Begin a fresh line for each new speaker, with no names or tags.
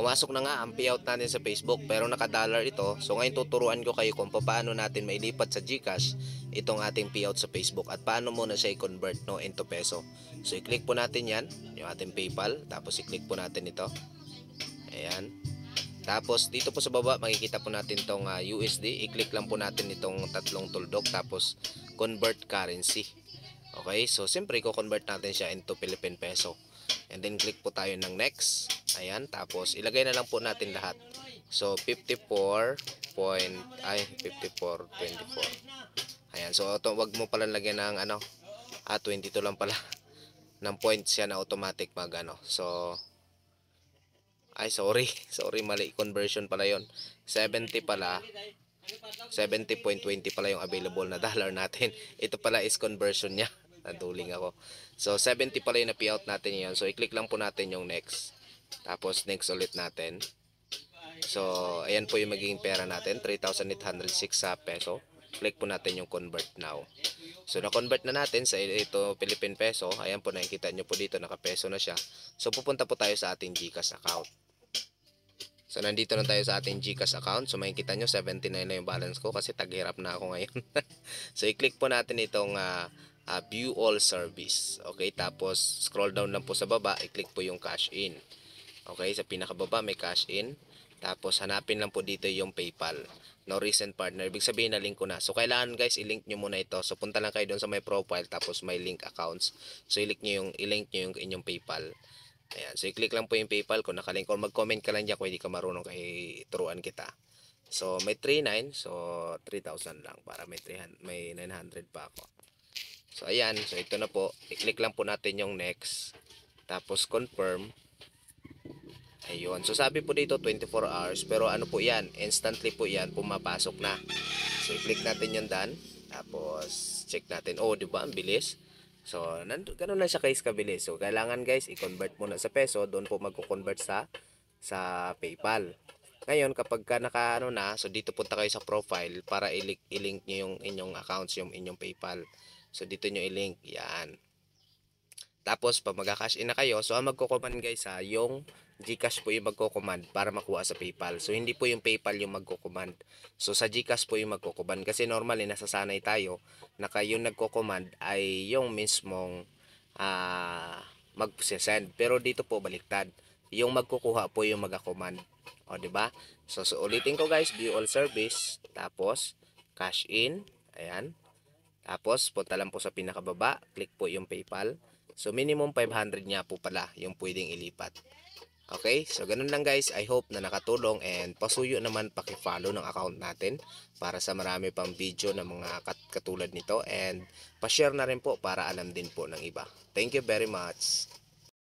pumasok na nga ang payout natin sa Facebook pero naka-dollar ito. So ngayon tuturuan ko kayo kung paano natin mailipat sa GCash itong ating payout sa Facebook at paano muna siya i-convert no into peso. So i-click po natin yan, yung ating PayPal, tapos i-click po natin ito. Ayan. Tapos dito po sa baba makikita po natin itong USD. I-click lang po natin itong tatlong tuldok tapos convert currency. Okay, so siyempre i-convert natin siya into Philippine peso. And then click po tayo ng next. Ayan, tapos ilagay na lang po natin lahat. So 54 point 54.24. Ayan, so wag mo pala lagyan ng 22 lang pala ng points yan na automatic mag So sorry, mali conversion pala yon. 70 pala. 70.20 pala yung available na dollar natin. Ito pala is conversion niya. Naduling ako. So 70 pala yung na-payout natin yon. So i-click lang po natin yung next. Tapos next ulit natin. So ayan po yung magiging pera natin, 3,806 sa peso. Click po natin yung convert now. So na-convert na natin sa ito Philippine peso. Ayan po, nakikita nyo po dito naka-peso na siya. So pupunta po tayo sa ating GCash account. So nandito na tayo sa ating GCash account. So makikita nyo 79 na yung balance ko kasi taghirap na ako ngayon. So i-click po natin itong view all service. Okay, tapos scroll down lang po sa baba, i-click po yung cash in. Okay, sa pinakababa may cash in. Tapos hanapin lang po dito yung PayPal. No recent partner. Ibig sabihin na link ko na. So kailangan guys i-link nyo muna ito. So punta lang kayo doon sa my profile tapos may link accounts. So i-link nyo yung inyong PayPal. Ayan. So i-click lang po yung PayPal kung nakalink or mag-comment ka lang dyan kung hindi ka marunong kay turuan kita. So may 39. So 3,000 lang para may 900 pa ako. So ayan. So ito na po. I-click lang po natin yung next. Tapos confirm. Ayun. So sabi po dito 24 hours. Pero ano po yan? Instantly po yan. Pumapasok na. So i-click natin yung done. Tapos check natin. Oh, diba? Ang bilis. So ganun lang siya guys kabilis. So kailangan guys i-convert muna sa peso. Doon po magko-convert sa PayPal. Ngayon kapag ka na, so dito punta kayo sa profile para i-link nyo yung inyong accounts, yung inyong PayPal. So dito nyo i-link. Yan. Tapos pag magka-cash in na kayo, so ang magko-command guys yung GCash po yung magko-command para makuha sa PayPal. So hindi po yung PayPal yung magko-command. So sa GCash po yung magko-command kasi normally nasasanay tayo na kayo nagko-command ay yung mismong mag-send. Pero dito po baliktad. Yung magkukuha po yung mag-command. O di ba? So ulitin ko guys, view all service, tapos cash in, ayan. Tapos punta lang po sa pinakababa, click po yung PayPal. So minimum 500 niya po pala yung pwedeng ilipat. Okay, so ganun lang guys. I hope na nakatulong and pasuyo naman paki-follow ng account natin para sa marami pang video na mga katulad nito and pa-share na rin po para alam din po ng iba. Thank you very much.